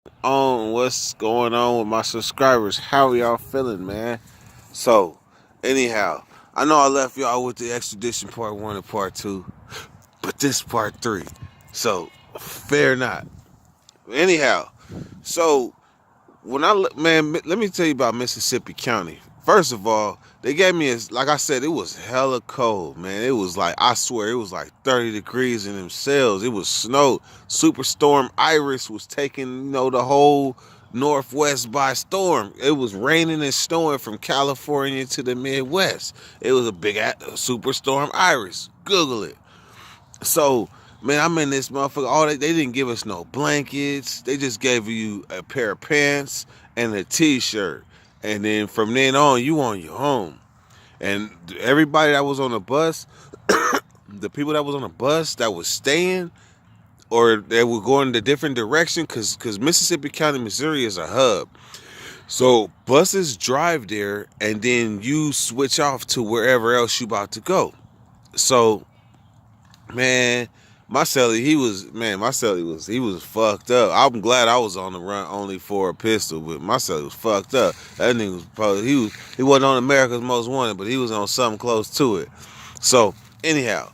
On what's going on with my subscribers? How y'all feeling, man? So, anyhow, I know I left y'all with the extradition part one and part two, but this part three. So, fair not. Anyhow, so man, let me tell you about Mississippi County. First of all, they gave me like I said, it was hella cold, man. It was like, I swear, it was like 30 degrees in them cells. It was snow. Superstorm Iris was taking, the whole Northwest by storm. It was raining and snowing from California to the Midwest. It was a big superstorm Iris. Google it. So, man, I'm in this motherfucker. They didn't give us no blankets. They just gave you a pair of pants and a t-shirt. And then from then on, you on your own. And everybody that was on the bus, the people that was on the bus that was staying or they were going the different direction, because Mississippi County, Missouri is a hub. So buses drive there and then you switch off to wherever else you about to go. So, man, he was fucked up. I'm glad I was on the run only for a pistol, but my celly was fucked up. That nigga was probably, he wasn't on America's Most Wanted, but he was on something close to it. So anyhow,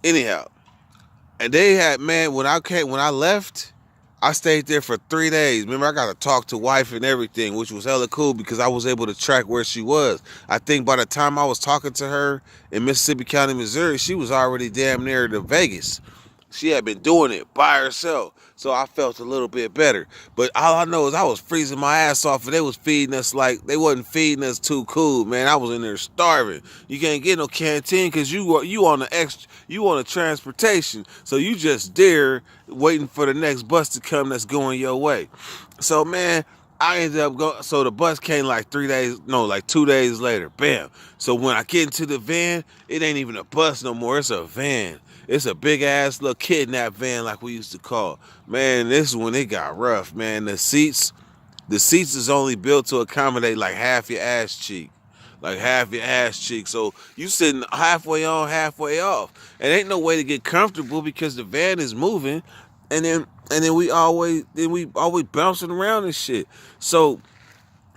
and they had, man, when I left, I stayed there for 3 days. Remember, I got to talk to wife and everything, which was hella cool because I was able to track where she was. I think by the time I was talking to her in Mississippi County, Missouri, she was already damn near to Vegas. She had been doing it by herself, so I felt a little bit better. But all I know is I was freezing my ass off, and they was feeding us like they wasn't feeding us too cool, man. I was in there starving. You can't get no canteen because you on a transportation, so you just there waiting for the next bus to come that's going your way. So, man, I ended up going. So the bus came like 3 days, no, like 2 days later. Bam. So when I get into the van, it ain't even a bus no more. It's a van. It's a big ass little kidnap van like we used to call. Man, this is when it got rough, man. The seats is only built to accommodate like half your ass cheek. Like half your ass cheek. So you sitting halfway on, halfway off. And ain't no way to get comfortable because the van is moving. And then we always bouncing around and shit. So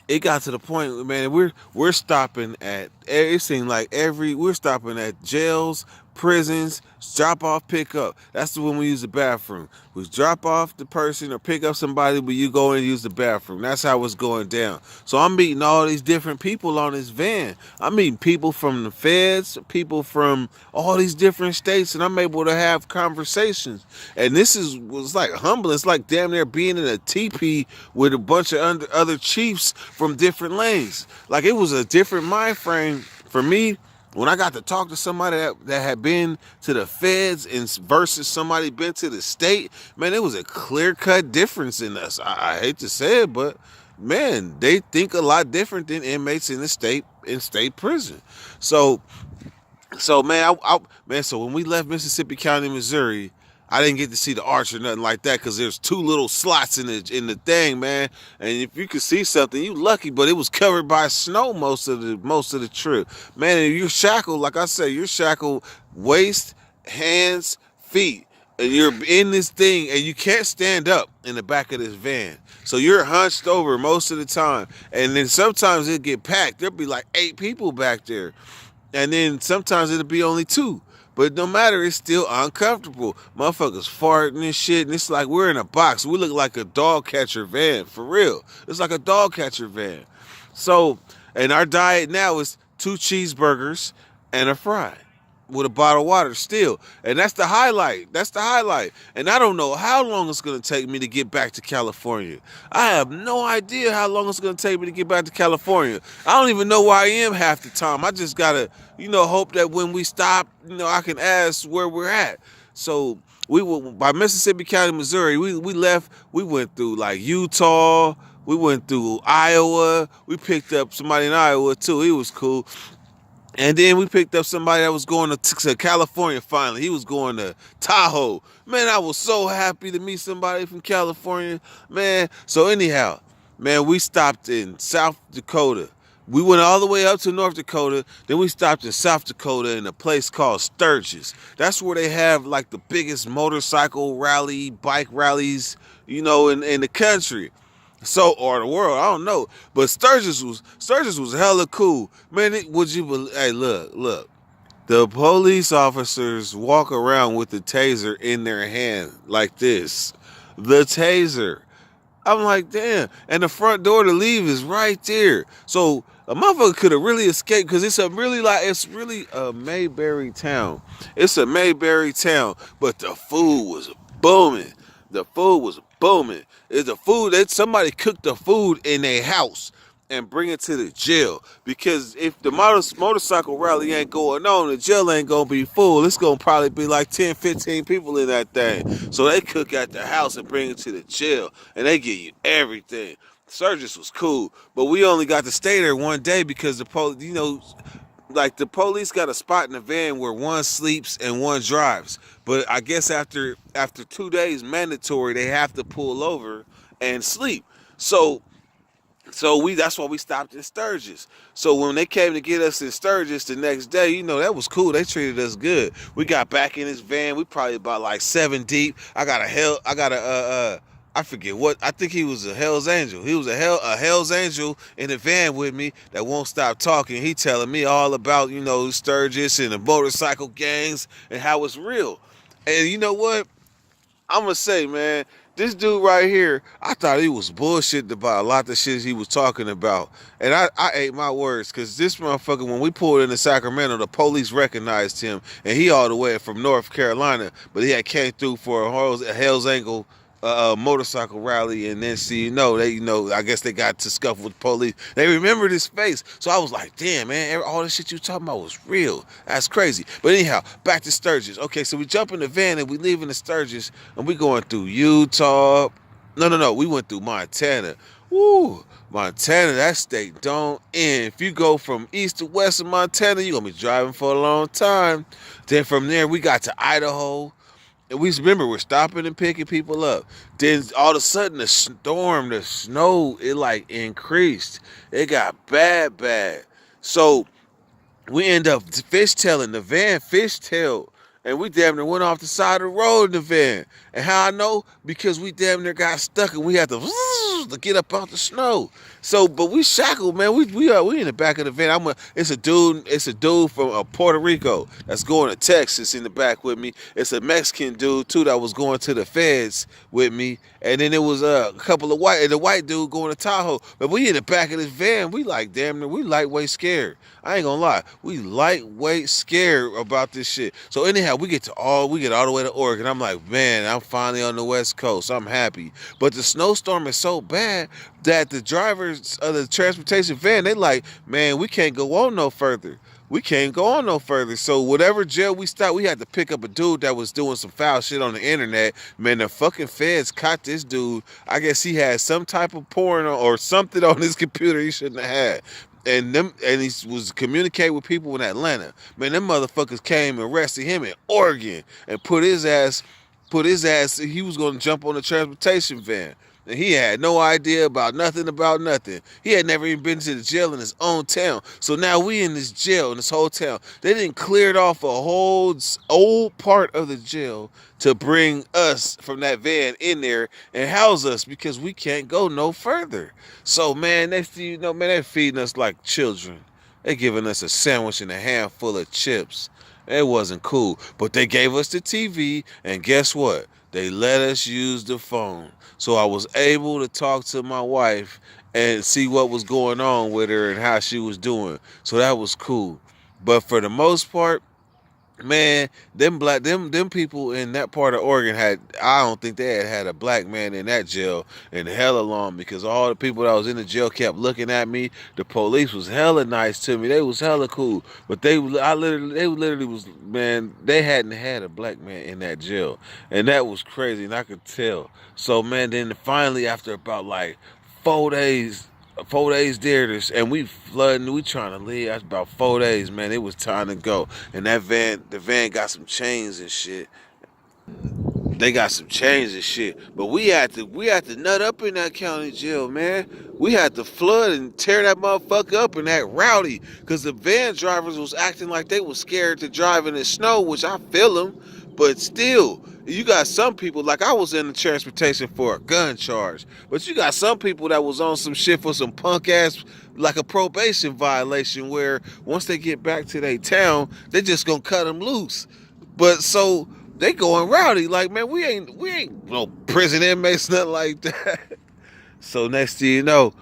it got to the point, man, we're stopping at, it seemed like we're stopping at jails, prisons, drop off, pick up. That's when we use the bathroom. We drop off the person or pick up somebody, but you go and use the bathroom. That's how it's going down. So I'm meeting all these different people on this van. I'm meeting people from the feds, people from all these different states, and I'm able to have conversations. And was like humbling. It's like damn near being in a teepee with a bunch of other chiefs from different lanes. Like it was a different mind frame for me when I got to talk to somebody that had been to the feds and versus somebody been to the state. Man, it was a clear-cut difference in us. I hate to say it, but man, they think a lot different than inmates in state prison. So man, so when we left Mississippi County, Missouri, I didn't get to see the arch or nothing like that because there's two little slots in the thing, man. And if you could see something, you lucky, but it was covered by snow most of the trip, man. And you're shackled, like I said, you're shackled waist, hands, feet, and you're in this thing, and you can't stand up in the back of this van. So you're hunched over most of the time, and then sometimes it get packed. There'll be like 8 people back there. And then sometimes it'll be only 2. But no matter, it's still uncomfortable. Motherfuckers farting and shit. And it's like we're in a box. We look like a dog catcher van. For real. It's like a dog catcher van. So, and our diet now is 2 cheeseburgers and a fry with a bottle of water still. And that's the highlight. That's the highlight. And I don't know how long it's going to take me to get back to California. I have no idea how long it's going to take me to get back to California. I don't even know where I am half the time. I just got to, hope that when we stop, I can ask where we're at. So we were by Mississippi County, Missouri. We left. We went through like Utah. We went through Iowa. We picked up somebody in Iowa too. He was cool. And then we picked up somebody that was going to California finally. He was going to Tahoe. Man, I was so happy to meet somebody from California. Man, so anyhow, man, we stopped in South Dakota. We went all the way up to North Dakota. Then we stopped in South Dakota in a place called Sturgis. That's where they have like the biggest motorcycle rally, bike rallies, in the country. So, or the world, I don't know. But Sturgis was hella cool. Man, would you believe? Hey, look. The police officers walk around with the taser in their hand like this. The taser. I'm like, damn. And the front door to leave is right there. So a motherfucker could have really escaped because it's really a Mayberry town. It's a Mayberry town, but the food was booming. The food was booming. It's the food that somebody cooked the food in their house and bring it to the jail. Because if the motorcycle rally ain't going on, the jail ain't going to be full. It's going to probably be like 10, 15 people in that thing. So they cook at the house and bring it to the jail. And they give you everything. Sturgis was cool. But we only got to stay there one day because the police got a spot in the van where one sleeps and one drives. But I guess after 2 days mandatory, they have to pull over and sleep. So that's why we stopped in Sturgis. So when they came to get us in Sturgis the next day, that was cool. They treated us good. We got back in this van. We probably about like 7 deep. I forget what. I think he was a Hell's Angel. He was a Hell's Angel in the van with me that won't stop talking. He telling me all about, Sturgis and the motorcycle gangs and how it's real. And you know what? I'm gonna say, man, this dude right here, I thought he was bullshitting about a lot of shit he was talking about. And I ate my words, because this motherfucker, when we pulled into Sacramento, the police recognized him, and he all the way from North Carolina, but he had came through for a Hell's Angel motorcycle rally, and then I guess they got to scuffle with the police. They remembered his face, so I was like, damn, man, all this shit you talking about was real. That's crazy. But anyhow, back to Sturgis. Okay, so we jump in the van and we leaving the Sturgis, and we going through Utah. No, we went through Montana. Woo, Montana, that state don't end. If you go from east to west of Montana, you're gonna be driving for a long time. Then from there, we got to Idaho. And we remember we're stopping and picking people up. Then all of a sudden the snow, it like increased. It got bad. So we end up fishtailing the van, fishtailed, and we damn near went off the side of the road in the van. And how I know? Because we damn near got stuck and we had to get up out the snow. So, but we shackled, man. We in the back of the van. It's a dude from Puerto Rico that's going to Texas in the back with me. It's a Mexican dude too that was going to the feds with me. And then it was a couple of the white dude going to Tahoe. But we in the back of this van. We like damn near, we lightweight scared. I ain't gonna lie. We lightweight scared about this shit. So anyhow, we get all the way to Oregon. I'm like, man, I'm finally on the West Coast. I'm happy. But the snowstorm is so bad that the drivers of the transportation van, they like, man, we can't go on no further. So whatever jail we stopped, we had to pick up a dude that was doing some foul shit on the internet. Man, the fucking feds caught this dude. I guess he had some type of porn or something on his computer he shouldn't have had. And he was communicating with people in Atlanta. Man, them motherfuckers came and arrested him in Oregon and put his ass, he was going to jump on the transportation van. And he had no idea about nothing. He had never even been to the jail in his own town. So now we in this jail in this whole town. They didn't clear it off a whole old part of the jail to bring us from that van in there and house us because we can't go no further. So man, they're feeding us like children. They giving us a sandwich and a handful of chips. It wasn't cool. But they gave us the TV, and guess what? They let us use the phone. So I was able to talk to my wife and see what was going on with her and how she was doing. So that was cool. But for the most part, man, them people in that part of Oregon I don't think they had a black man in that jail in hella long, because all the people that was in the jail kept looking at me. The police was hella nice to me. They was hella cool. But they literally was, man, they hadn't had a black man in that jail. And that was crazy, and I could tell. So man, then finally after about like 4 days there, and we trying to leave. That's about 4 days, man. It was time to go. And the van got some chains and shit. They got some chains and shit, but we had to nut up in that county jail, man. We had to flood and tear that motherfucker up in that rowdy, cause the van drivers was acting like they was scared to drive in the snow, which I feel them, but still, you got some people like I was in the transportation for a gun charge, but you got some people that was on some shit for some punk ass like a probation violation, where once they get back to their town, they just gonna cut them loose. But so they going rowdy. Like, man, we ain't no prison inmates, nothing like that. So next thing you know,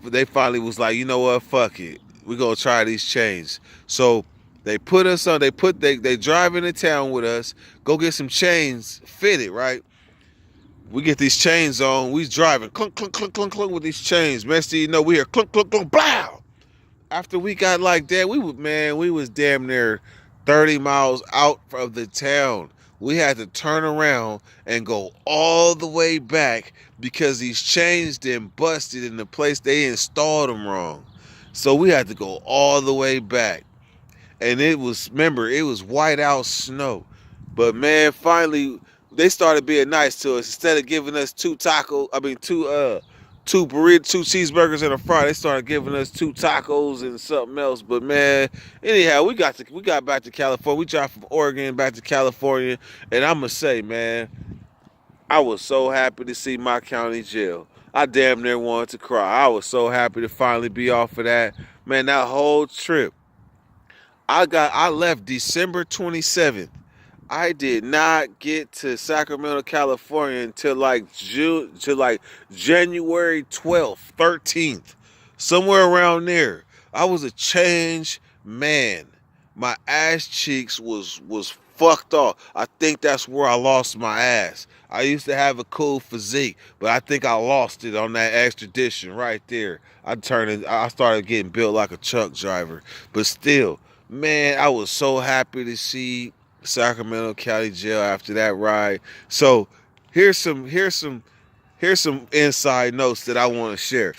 they finally was like, you know what, fuck it. We gonna try these chains. So they put us on, they drive into town with us, go get some chains fitted, right? We get these chains on, we driving, clunk, clunk, clunk, clunk, clunk with these chains. Next thing you know, we hear clunk, clunk, clunk, blow. After we got like that, we was damn near 30 miles out of the town. We had to turn around and go all the way back because these chains then busted in the place they installed them wrong. So we had to go all the way back. And it was white out snow. But man, finally they started being nice to us. Instead of giving us two burritos, two cheeseburgers and a fry, they started giving us two tacos and something else. But man, anyhow, we got back to California. We dropped from Oregon back to California, and I'ma say, man, I was so happy to see my county jail. I damn near wanted to cry. I was so happy to finally be off of that. Man, that whole trip. I left December 27th. I did not get to Sacramento, California until like January 12th, 13th, somewhere around there. I was a changed man. My ass cheeks was fucked off. I think that's where I lost my ass. I used to have a cool physique, but I think I lost it on that extradition right there. I started getting built like a truck driver, but still, man, I was so happy to see Sacramento County Jail after that ride. So here's some inside notes that I want to share.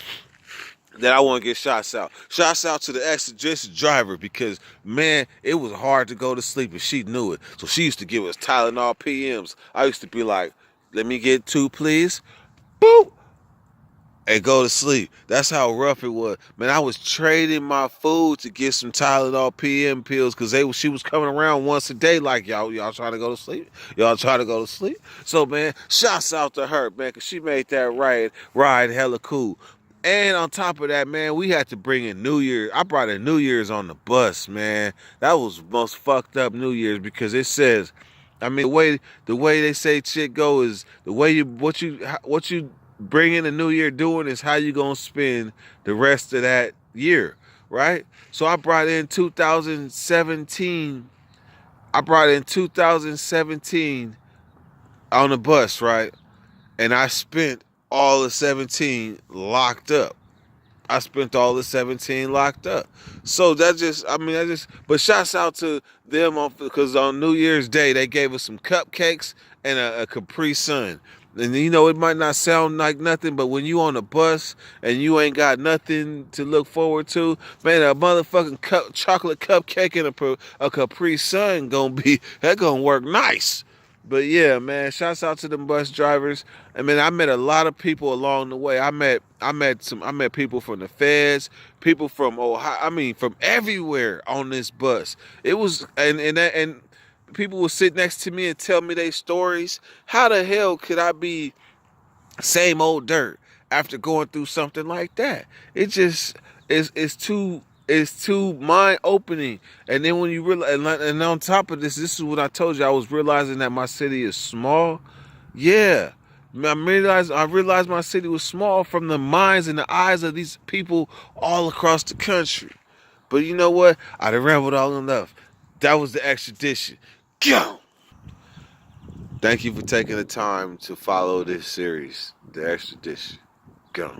That I want to get shots out. Shots out to the extradition driver because man, it was hard to go to sleep and she knew it. So she used to give us Tylenol PMs. I used to be like, "Let me get two, please." Boop. And go to sleep. That's how rough it was. Man, I was trading my food to get some Tylenol PM pills because she was coming around once a day like, y'all trying to go to sleep? Y'all trying to go to sleep? So, man, shouts out to her, man, because she made that ride hella cool. And on top of that, man, we had to bring in New Year's. I brought in New Year's on the bus, man. That was the most fucked up New Year's because it says, I mean, the way they say shit go is the way what you bring in the new year doing is how you gonna spend the rest of that year, right? So I brought in 2017. I brought in 2017 on the bus, right? And I spent all of 17 locked up. I spent all the 17 locked up. So but shouts out to them because on New Year's Day, they gave us some cupcakes and a Capri Sun. And you know, it might not sound like nothing, but when you on a bus and you ain't got nothing to look forward to, man, a motherfucking chocolate cupcake and a Capri Sun gonna work nice. But yeah, man, shouts out to them bus drivers. I mean, I met a lot of people along the way. I met people from the feds, people from Ohio. I mean, from everywhere on this bus. It was and people would sit next to me and tell me their stories. How the hell could I be same old dirt after going through something like that? It just it's too mind opening. And then when you realize, and on top of this is what I told you. I was realizing that my city is small. Yeah, I realized my city was small from the minds and the eyes of these people all across the country. But you know what? I done rambled all enough. That was the extradition. Go. Thank you for taking the time to follow this series, the extradition. Go.